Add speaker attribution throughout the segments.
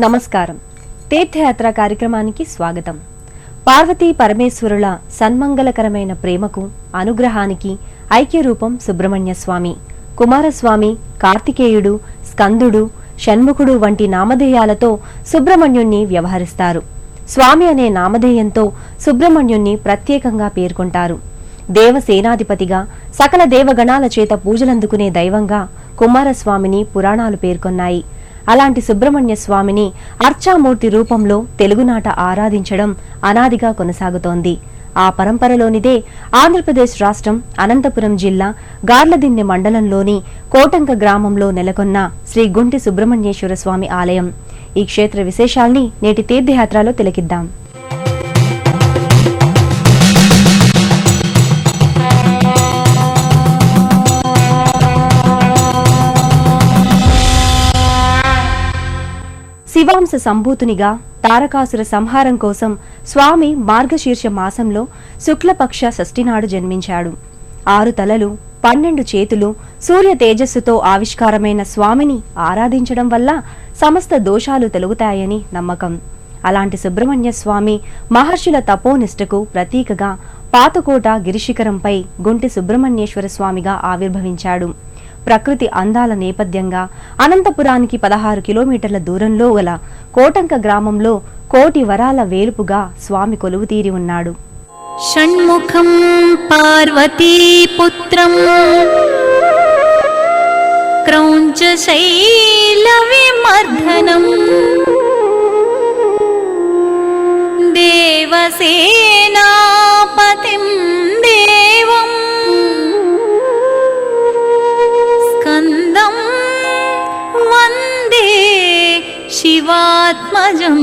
Speaker 1: నమస్కారం. తీర్థయాత్ర కార్యక్రమానికి స్వాగతం. పార్వతీ పరమేశ్వరుల సన్మంగళకరమైన ప్రేమకు, అనుగ్రహానికి ఐక్యరూపం సుబ్రహ్మణ్య స్వామి. కుమారస్వామి, కార్తికేయుడు, స్కందుడు, షణ్ముఖుడు వంటి నామధేయాలతో సుబ్రహ్మణ్యుణ్ణి వ్యవహరిస్తారు. స్వామి అనే నామధేయంతో సుబ్రహ్మణ్యుణ్ణి ప్రత్యేకంగా పేర్కొంటారు. దేవసేనాధిపతిగా, సకల దేవగణాల చేత పూజలందుకునే దైవంగా కుమారస్వామిని పురాణాలు పేర్కొన్నాయి. అలాంటి సుబ్రహ్మణ్య స్వామిని అర్చామూర్తి రూపంలో తెలుగునాట ఆరాధించడం అనాదిగా కొనసాగుతోంది. ఆ పరంపరలోనిదే ఆంధ్రప్రదేశ్ రాష్ట్రం అనంతపురం జిల్లా గార్లదిన్నె మండలంలోని కోటంక గ్రామంలో నెలకొన్న శ్రీ గుంటి సుబ్రహ్మణ్యేశ్వర స్వామి ఆలయం. ఈ క్షేత్ర విశేషాల్ని నేటి తీర్థయాత్రలో తిలకిద్దాం. శివాంశ సంభూతునిగా తారకాసుర సంహారం కోసం స్వామి మార్గశీర్ష మాసంలో శుక్లపక్ష షష్ఠినాడు జన్మించాడు. 6 తలలు, 12 చేతులు, సూర్య తేజస్సుతో ఆవిష్కారమైన స్వామిని ఆరాధించడం వల్ల సమస్త దోషాలు తొలగుతాయని నమ్మకం. అలాంటి సుబ్రహ్మణ్య స్వామి మహర్షుల తపోనిష్టకు ప్రతీకగా పాతకోట గిరిశిఖరంపై గుంటి సుబ్రహ్మణ్యేశ్వర స్వామిగా ఆవిర్భవించాడు. ప్రకృతి అందాల నేపథ్యంగా అనంతపురానికి 16 కిలోమీటర్ల దూరంలో గల కోటంక గ్రామంలో కోటి వరాల వేలుపుగా స్వామి కొలువుతీరి ఉన్నాడు.
Speaker 2: షణ్ముఖం పార్వతీ పుత్రం క్రౌంచ శైల విమర్ధనం దేవసేనాపతిం దేవం స్కందం వందే శివాత్మజం.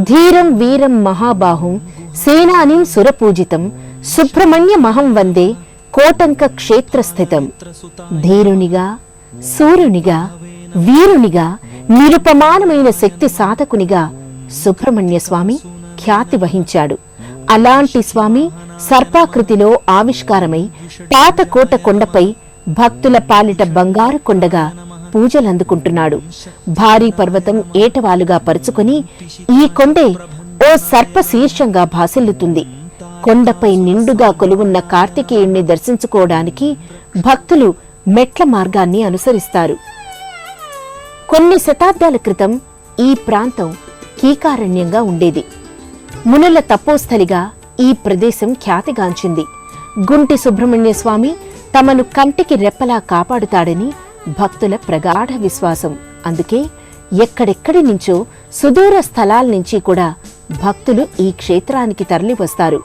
Speaker 3: ధీరం వీరం మహాబాహుం సేనానిం సురపూజితం సుబ్రహ్మణ్యమహం వందే కోటంక క్షేత్రస్థితం. ధీరునిగా, సూర్యునిగా, వీరునిగా, నిరుపమానమైన శక్తి సాధకునిగా సుబ్రహ్మణ్య స్వామి ఖ్యాతి వహించాడు. అలాంటి స్వామి సర్పాకృతిలో ఆవిష్కారమై పాతకోట కొండపై భక్తుల పాలిట బంగారు కొండగా పూజలందుకుంటున్నాడు. భారీ పర్వతం ఏటవాలుగా పరుచుకుని ఈ కొండే ఓ సర్పశీర్షంగా భాసిల్లుతుంది. కొండపై నిండుగా కొలువున్న కార్తికేయుణ్ణి దర్శించుకోవడానికి భక్తులు మెట్ల మార్గాన్ని అనుసరిస్తారు. కొన్ని శతాబ్దాల క్రితం ఈ ప్రాంతం కీకారణ్యంగా ఉండేది. మునుల తపోస్థలిగా ఈ ప్రదేశం ఖ్యాతిగాంచింది. గుంటి సుబ్రహ్మణ్య స్వామి తమను కంటికి రెప్పలా కాపాడుతాడని భక్తుల ప్రగాఢ విశ్వాసం. అందుకే ఎక్కడెక్కడి నుంచో సుదూర స్థలాల నుంచి కూడా భక్తులు ఈ క్షేత్రానికి తరలివస్తారు.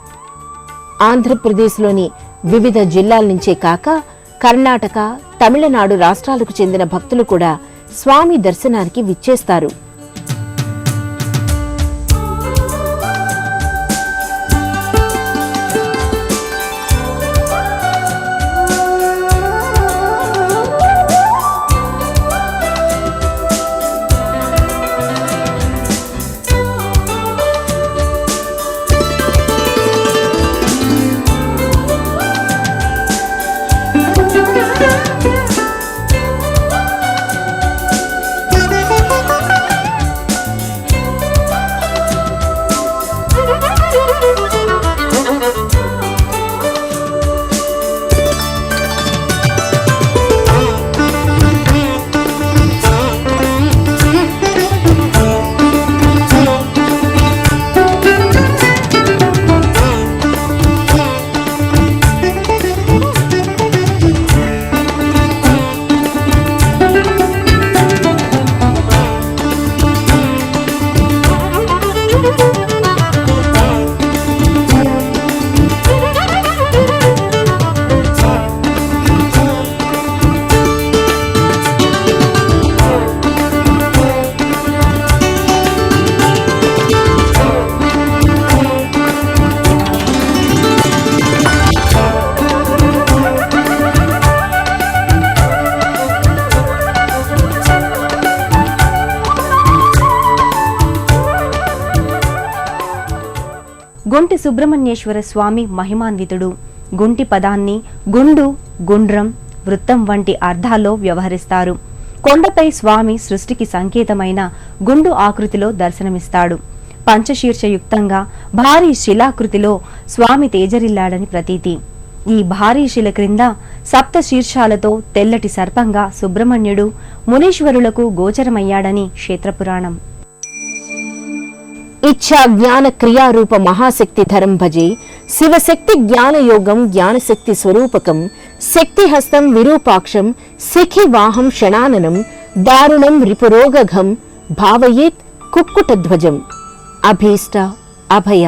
Speaker 3: ఆంధ్రప్రదేశ్లోని వివిధ జిల్లాల నుంచే కాక కర్ణాటక, తమిళనాడు రాష్ట్రాలకు చెందిన భక్తులు కూడా స్వామి దర్శనానికి విచ్చేస్తారు.
Speaker 1: గుంటి సుబ్రహ్మణ్యేశ్వర స్వామి మహిమాన్వితుడు. గుంటి పదాన్ని గుండు, గుండ్రం, వృత్తం వంటి అర్థాల్లో వ్యవహరిస్తారు. కొండపై స్వామి సృష్టికి సంకేతమైన గుండు ఆకృతిలో దర్శనమిస్తాడు. పంచశీర్షయుక్తంగా భారీ శిలాకృతిలో స్వామి తేజరిల్లాడని ప్రతీతి. ఈ భారీ శిల క్రింద సప్త శీర్షాలతో తెల్లటి సర్పంగా సుబ్రహ్మణ్యుడు మునీశ్వరులకు గోచరమయ్యాడని క్షేత్రపురాణం.
Speaker 3: ఇచ్ఛా జ్ఞాన క్రియారూప మహాశక్తి ధరం భజే శివశక్తి జ్ఞానయోగం జ్ఞానశక్తి స్వరూపకం శక్తిహస్తం విరూపాక్షం శిఖివాహం షణాననం దారుణం రిపురోగఘం భావయేత్ కుక్కుటధ్వజం. అభీష్ట అభయ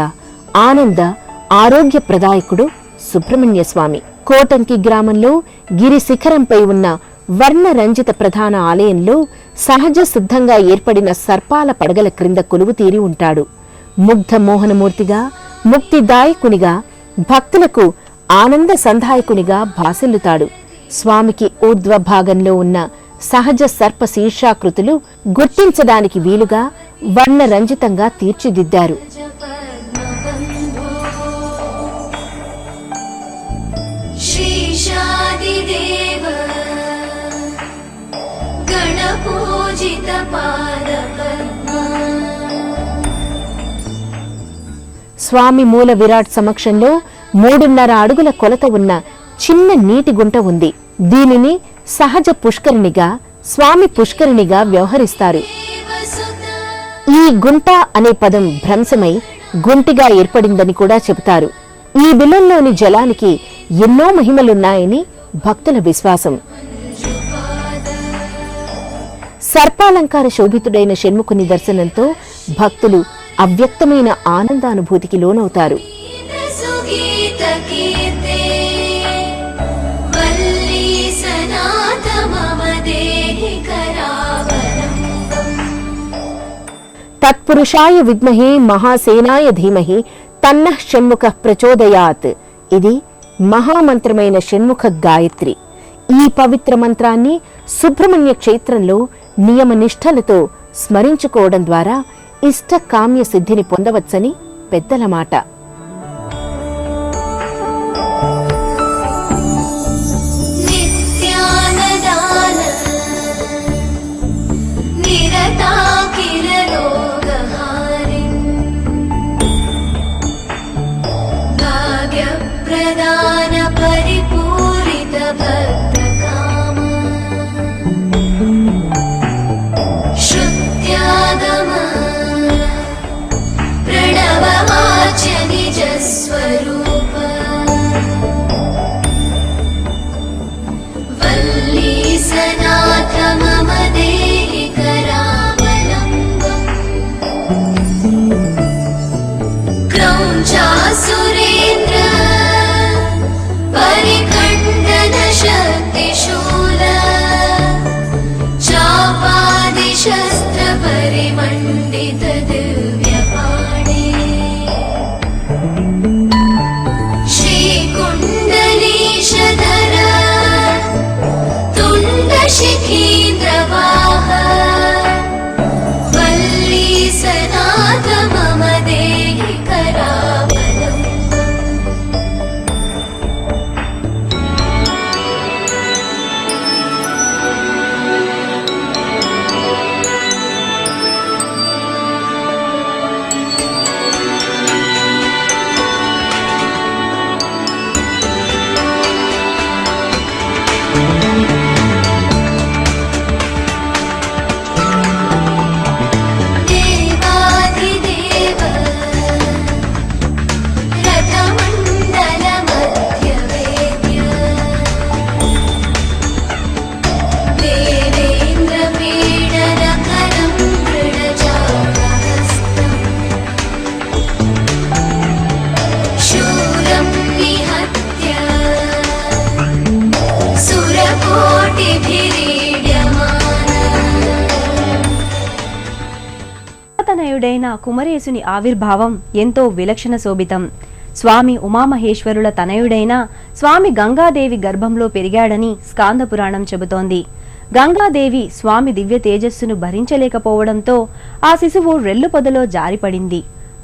Speaker 3: ఆనంద ఆరోగ్య ప్రదాయకుడు సుబ్రహ్మణ్య స్వామి. కోటంకి గ్రామంలో గిరి శిఖరంపై ఉన్న వర్ణరంజిత ప్రధాన ఆలయంలో సహజ సిద్ధంగా ఏర్పడిన సర్పాల పడగల క్రింద కొలువుతీరి ఉంటాడు. ముగ్ధ మోహనమూర్తిగా ముక్తిదాయకునిగా భక్తులకు ఆనంద సంధాయకునిగా భాసిల్లుతాడు. స్వామికి ఊర్ధ్వ భాగంలో ఉన్న సహజ సర్ప శీర్షాకృతులు గుర్తించడానికి వీలుగా వర్ణరంజితంగా తీర్చిదిద్దారు. స్వామి మూల విరాట్ సమక్షంలో 3.5 అడుగుల కొలత ఉన్న చిన్న నీటి గుంట ఉంది. దీనిని సహజ పుష్కరిణిగా స్వామి పుష్కరిణిగా వ్యవహరిస్తారు. ఈ గుంట అనే పదం భ్రంశమై గుంటిగా ఏర్పడిందని కూడా చెబుతారు. ఈ బిలంలోని జలానికి ఎన్నో మహిమలున్నాయని భక్తుల విశ్వాసం. సర్పాలంకార శోభితుడైన షణ్ముఖుని దర్శనంతో భక్తులు అవ్యక్తమైన ఆనందానుభూతికి లోనవుతారు. తత్పురుషాయ విద్మహే మహాసేనాయ ధీమహి తన్నః షణ్ముఖః ప్రచోదయాత్. ఇది మహామంత్రమైన షణ్ముఖ గాయత్రి. ఈ పవిత్ర మంత్రాన్ని సుబ్రహ్మణ్య క్షేత్రంలో నియమ నిష్ఠలతో స్మరించుకోవడం ద్వారా ఇష్ట కామ్య సిద్ధిని పొందవచ్చని పెద్దల మాట.
Speaker 1: తనయుడైన కుమరేశుని ఆవిర్భావం ఎంతో విలక్షణ శోభితం. స్వామి ఉమామహేశ్వరుల తనయుడైన స్వామి గంగాదేవి గర్భంలో పెరిగాడని స్కాంద పురాణం చెబుతోంది. గంగాదేవి స్వామి దివ్య తేజస్సును భరించలేకపోవడంతో ఆ శిశువు రెల్లు పొదలో జారిపడింది.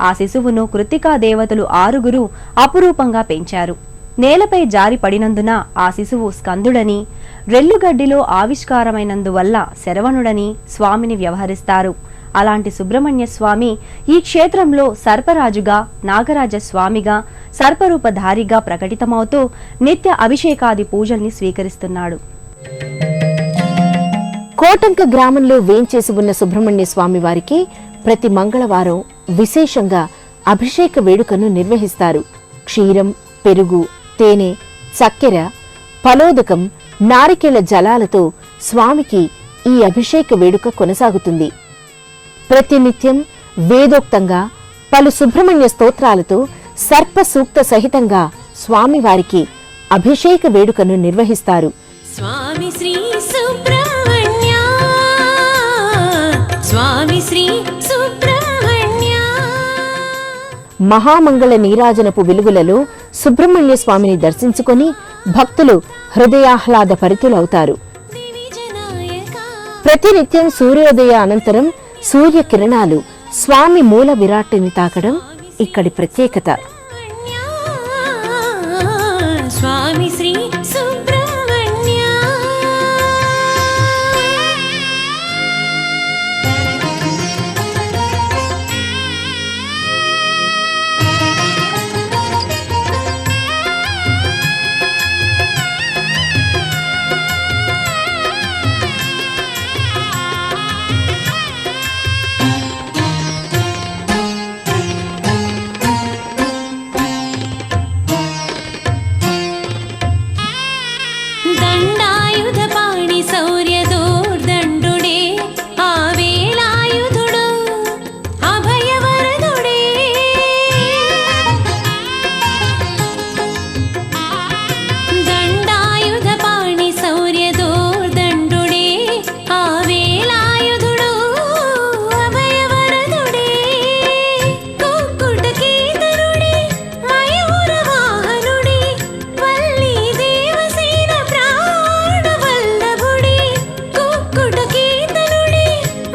Speaker 1: ఆ శిశువును కృత్తికా దేవతలు 6 అపురూపంగా పెంచారు. నేలపై జారి పడినందున ఆ శిశువు స్కందుడని, రెల్లుగడ్డిలో ఆవిష్కారమైనందువల్ల శరవణుడని స్వామిని వ్యవహరిస్తారు. అలాంటి సుబ్రహ్మణ్య స్వామి ఈ క్షేత్రంలో సర్పరాజుగా, నాగరాజ స్వామిగా, సర్పరూపధారిగా ప్రకటితమవుతూ నిత్య అభిషేకాది పూజల్ని స్వీకరిస్తున్నాడు.
Speaker 3: కోటంక గ్రామంలో వేంచేసి ఉన్న సుబ్రహ్మణ్య స్వామి వారికి ప్రతి మంగళవారం విశేషంగా అభిషేక వేడుకను నిర్వహిస్తారు. క్షీరం, పెరుగు, తేనె, చక్కెర, ఫలోదకం, నారికేళ జలాలతో స్వామికి ఈ అభిషేక వేడుక కొనసాగుతుంది. ప్రతినిత్యం వేదోక్తంగా పలు సుబ్రహ్మణ్య స్తోత్రాలతో సర్ప సూక్త సహితంగా స్వామివారికి అభిషేక వేడుకను నిర్వహిస్తారు.
Speaker 2: స్వామి శ్రీ సుబ్రహ్మణ్య, స్వామి శ్రీ సుబ్రహ్మణ్య.
Speaker 3: మహామంగళ నీరాజనపు వెలుగులలో సుబ్రహ్మణ్య స్వామిని దర్శించుకొని భక్తులు హృదయాహ్లాద పరితులవుతారు. ప్రతినిత్యం సూర్యోదయ అనంతరం సూర్యకిరణాలు స్వామి మూల విరాట్ని తాకడం ఇక్కడి ప్రత్యేకత.
Speaker 2: స్వామి శ్రీ సుబ్రహ్మణ్య. దండాయుధపాణి శౌర్యదోర్దండుడే, ఆవేలాయుధుడు అభయవరదుడే. దండాయుధపాణి శౌర్యదోర్దండుడే, ఆవేలాయుధుడు అభయవరదుడే. కుక్కుటకీతరుడే, మయూరవాహనుడే, వల్లీ దేవసేన ప్రాణవల్లభుడే. కుక్కుటకీతనుడే,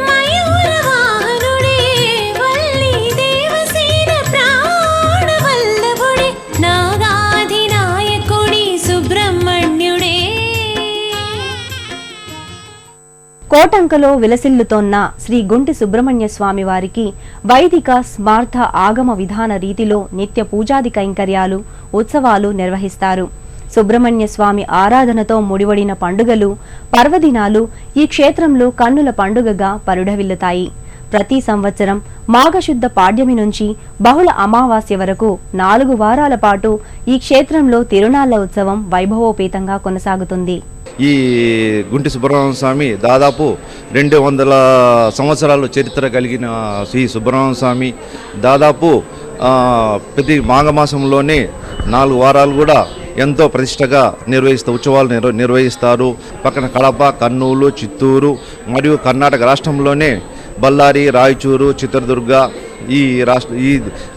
Speaker 2: మయూరవాహనుడే, వల్లీ దేవసేన ప్రాణవల్లభుడే. నాగాధినాయకుడి సుబ్రహ్మణ్యుడే.
Speaker 1: కోటంకలో విలసిల్లుతోన్న శ్రీ గుంటి సుబ్రహ్మణ్య స్వామి వారికి వైదిక, స్మార్థ, ఆగమ విధాన రీతిలో నిత్య పూజాది కైంకర్యాలు, ఉత్సవాలు నిర్వహిస్తారు. సుబ్రహ్మణ్య స్వామి ఆరాధనతో ముడివడిన పండుగలు, పర్వదినాలు ఈ క్షేత్రంలో కన్నుల పండుగగా పరుఢవిల్లుతాయి. ప్రతి సంవత్సరం మాఘశుద్ధ పాడ్యమి నుంచి బహుళ అమావాస్య వరకు 4 వారాల పాటు ఈ క్షేత్రంలో తిరునాళ్ల ఉత్సవం వైభవోపేతంగా కొనసాగుతుంది.
Speaker 4: ఈ గుంటి సుబ్రహ్మణ్య స్వామి దాదాపు 200 సంవత్సరాలు చరిత్ర కలిగిన శ్రీ సుబ్రహ్మణ్య స్వామి దాదాపు ప్రతి మాఘమాసంలోనే 4 వారాలు కూడా ఎంతో ప్రతిష్టగా ఉత్సవాలు నిర్వహిస్తారు. పక్కన కడప, కర్నూలు, చిత్తూరు మరియు కర్ణాటక రాష్ట్రంలోనే బళ్ళారి, రాయచూరు, చిత్రదుర్గ ఈ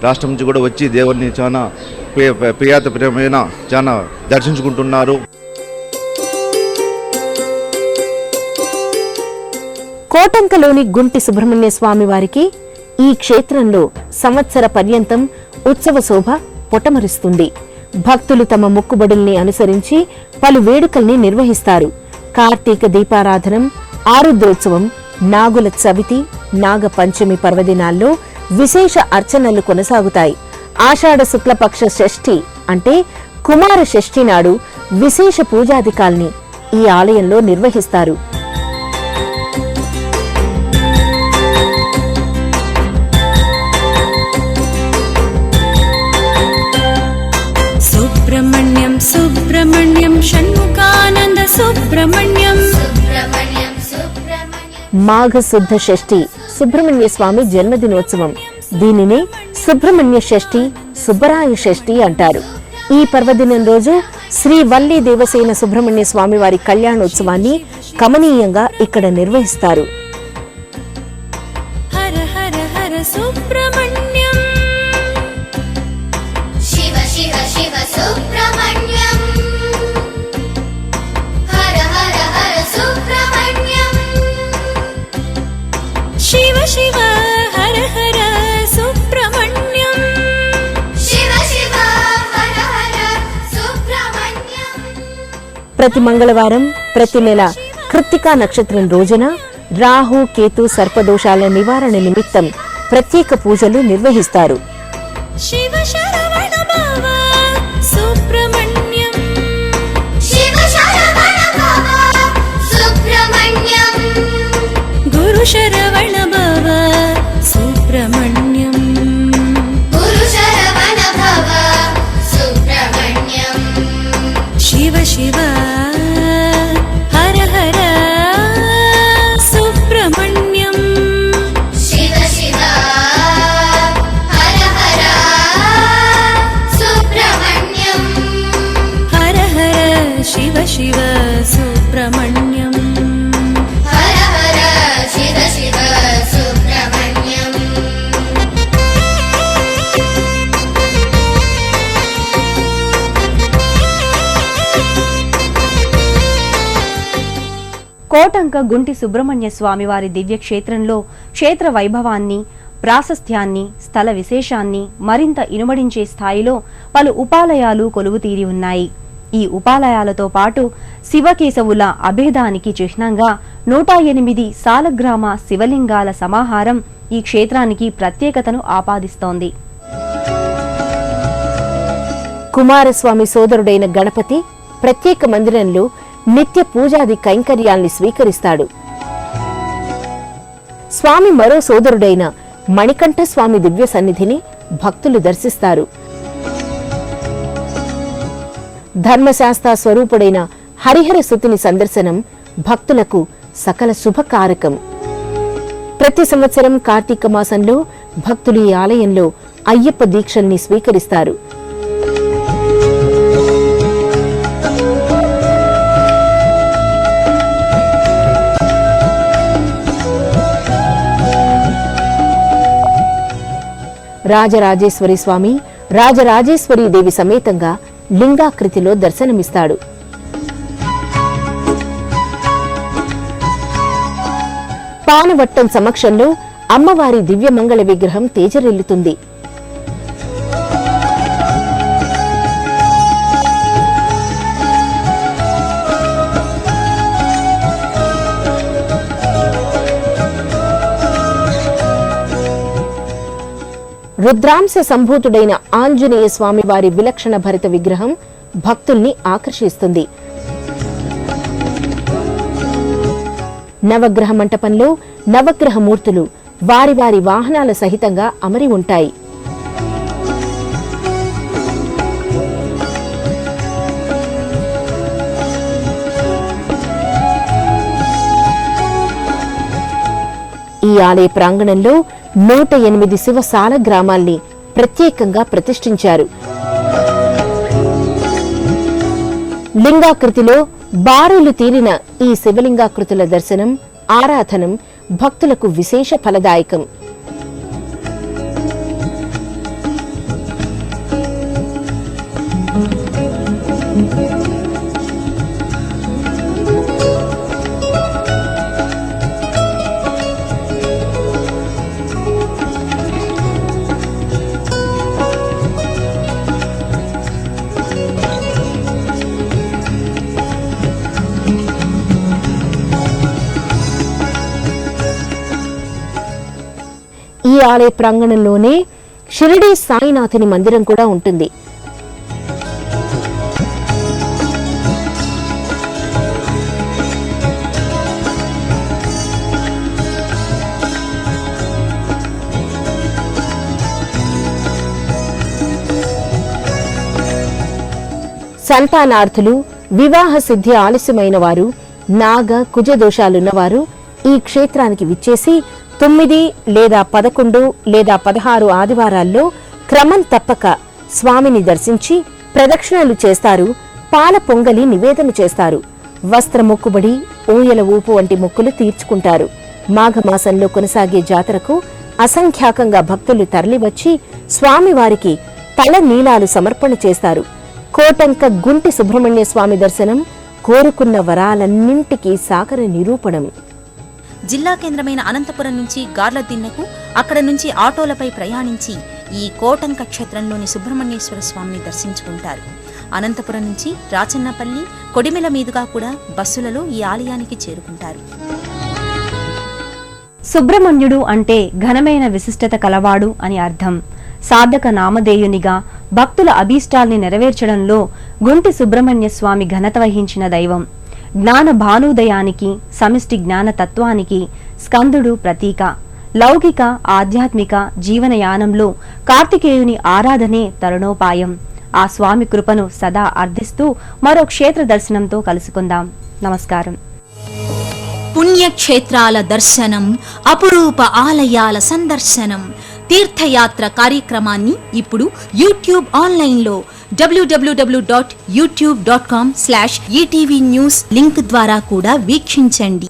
Speaker 4: రాష్ట్రం నుంచి కూడా వచ్చి దేవుడిని చాలా ప్రియమైన చాలా దర్శించుకుంటున్నారు.
Speaker 3: కోటంకలోని గుంటి సుబ్రహ్మణ్య స్వామి వారికి ఈ క్షేత్రంలో సంవత్సర పర్యంతం ఉత్సవ శోభ పొటమరుస్తుంది. భక్తులు తమ మొక్కుబడుల్ని అనుసరించి పలు వేడుకల్ని నిర్వహిస్తారు. కార్తీక దీపారాధనం, ఆరుద్రోత్సవం, నాగుల చవితి, నాగ పంచమి పర్వదినాల్లో విశేష అర్చనలు కొనసాగుతాయి. ఆషాఢ శుక్లపక్ష షష్ఠి అంటే కుమార షష్ఠి నాడు విశేష పూజాధికాల్ని ఈ ఆలయంలో నిర్వహిస్తారు.
Speaker 2: సుబ్రహ్మణ్యం సుబ్రహ్మణ్యం షణ్ముఖానంద సుబ్రహ్మణ్యం.
Speaker 3: మాఘ శుద్ధ షష్ఠి సుబ్రహ్మణ్య స్వామి జన్మదినోత్సవం. దీనినే సుబ్రహ్మణ్య షష్ఠి, సుబ్బరాయ షష్ఠి అంటారు. ఈ పర్వదినం రోజు శ్రీ వల్లీ దేవసేన సుబ్రహ్మణ్య స్వామి వారి కళ్యాణోత్సవాన్ని కమనీయంగా ఇక్కడ నిర్వహిస్తారు.
Speaker 2: హర హర హర సుబ్రహ్మణ్యం,
Speaker 5: శివ శివ శివ సుబ్రహ్మణ్యం, హర హర హర సుబ్రహ్మణ్యం,
Speaker 2: శివ శివ హర హర సుబ్రహ్మణ్యం,
Speaker 5: శివ శివ హర హర సుబ్రహ్మణ్యం.
Speaker 3: ప్రతి మంగళవారం, ప్రతి నెల కృత్తికా నక్షత్రం రోజున రాహు కేతు సర్పదోషాల నివారణ నిమిత్తం ప్రత్యేక పూజలు నిర్వహిస్తారు.
Speaker 2: శివ శరవణ భవ సుబ్రహ్మణ్యం
Speaker 5: శివ శరవణ భవ సుబ్రహ్మణ్యం
Speaker 2: గురు శరవణ భవ సుబ్రహ్మణ్యం
Speaker 5: గురు శరవణ భవ సుబ్రహ్మణ్యం
Speaker 2: శివ శివ హర హర సుబ్రహ్మణ్యం
Speaker 5: శివ శివ హర హర సుబ్రహ్మణ్యం
Speaker 2: హర హర శివ శివ సుబ్రహ్మణ్యం
Speaker 5: హర హర శివ శివ సుబ్రహ్మణ్యం
Speaker 1: కోటంక గుంటి సుబ్రహ్మణ్య స్వామివారి దివ్యక్షేత్రంలో క్షేత్ర వైభవాన్ని, ప్రాశస్త్యాన్ని, స్థల విశేషాన్ని మరింత ఇనుమడించే స్థాయిలో పలు ఉపాలయాలు కొలువుతీరి ఉన్నాయి. ఈ ఉపాలయాలతో పాటు శివకేశవుల అభేదానికి చిహ్నంగా 108 సాలగ్రామ శివలింగాల సమాహారం ఈ క్షేత్రానికి ప్రత్యేకతను ఆపాదిస్తోంది.
Speaker 3: కుమారస్వామి సోదరుడైన గణపతి ప్రత్యేక మందిరంలో నిత్య పూజాది కైంకర్యాల్ని స్వీకరిస్తాడు. స్వామి మరో సోదరుడైన మణికంఠ స్వామి దివ్య సన్నిధిని భక్తులు దర్శిస్తారు. ధర్మశాస్త్ర స్వరూపుడైన హరిహర సుతుని సందర్శనం భక్తులకు సకల శుభకారకం. ప్రతి సంవత్సరం కార్తీక మాసంలో భక్తులు ఈ ఆలయంలో అయ్యప్ప దీక్షల్ని స్వీకరిస్తారు. రాజరాజేశ్వరి స్వామి, రాజరాజేశ్వరి దేవి సమేతంగా లింగాకృతిలో దర్శనమిస్తాడు. పానవట్టం సమక్షంలో అమ్మవారి దివ్యమంగళ విగ్రహం తేజరిల్లుతుంది. రుద్రాంశ సంభూతుడైన ఆంజనేయ స్వామి వారి విలక్షణ భరిత విగ్రహం భక్తుల్ని ఆకర్షిస్తుంది. నవగ్రహ మంటపంలో నవగ్రహ మూర్తులు వారి వారి వాహనాల సహితంగా అమరి ఉంటాయి. ఈ ఆలయ ప్రాంగణంలో 108 శివసాల గ్రామాల్ని ప్రత్యేకంగా ప్రతిష్ఠించారు. లింగాకృతిలో బారులు తీరిన ఈ శివలింగాకృతుల దర్శనం, ఆరాధనం భక్తులకు విశేష ఫలదాయకం. ఈ ఆలయ ప్రాంగణంలోనే షిరిడీ సాయినాథుని మందిరం కూడా ఉంటుంది. సంతానార్థులు, వివాహ సిద్ధి ఆలస్యమైన వారు, నాగ కుజ దోషాలున్నవారు ఈ క్షేత్రానికి విచ్చేసి 9 లేదా 11 లేదా 16 ఆదివారాల్లో క్రమం తప్పక స్వామిని దర్శించి ప్రదక్షిణలు చేస్తారు. పాల పొంగలి నివేదన చేస్తారు. వస్త్ర మొక్కుబడి, ఊయల ఊపు వంటి మొక్కులు తీర్చుకుంటారు. మాఘమాసంలో కొనసాగే జాతరకు అసంఖ్యాకంగా భక్తులు తరలివచ్చి స్వామివారికి తల నీలాలు సమర్పణ చేస్తారు. కోటంక గుంటి సుబ్రహ్మణ్య స్వామి దర్శనం కోరుకున్న వరాలన్నింటికీ సాగర నిరూపణం.
Speaker 6: జిల్లా కేంద్రమైన అనంతపురం నుంచి గార్ల దిన్నెకు, అక్కడ నుంచి ఆటోలపై ప్రయాణించి ఈ కోటంక క్షేత్రంలోని సుబ్రహ్మణ్యేశ్వర స్వామిని దర్శించుకుంటారు. అనంతపురం నుంచి రాచన్నపల్లి, కొడిమెల మీదుగా కూడా బస్సులలో ఈ ఆలయానికి చేరుకుంటారు.
Speaker 1: సుబ్రహ్మణ్యుడు అంటే ఘనమైన విశిష్టత కలవాడు అని అర్థం. సాధక నామధేయునిగా భక్తుల అభీష్టాల్ని నెరవేర్చడంలో గుంటి సుబ్రహ్మణ్య స్వామి ఘనత వహించిన దైవం. జ్ఞాన భానుదయానికి, సమిష్టి జ్ఞాన తత్వానికి స్కందుడు ప్రతీక. లౌకిక ఆధ్యాత్మిక జీవనయానంలో కార్తికేయుని ఆరాధనే తరుణోపాయం. ఆ స్వామి కృపను సదా అర్థిస్తూ మరో క్షేత్ర దర్శనంతో కలుసుకుందాం. నమస్కారం.
Speaker 7: పుణ్యక్షేత్రాల దర్శనం, అపురూప ఆలయాల సందర్శనం, తీర్థయాత్ర కార్యక్రమాన్ని ఇప్పుడు యూట్యూబ్ ఆన్లైన్లో www.youtube.com/ETV News లింక్ ద్వారా కూడా వీక్షించండి.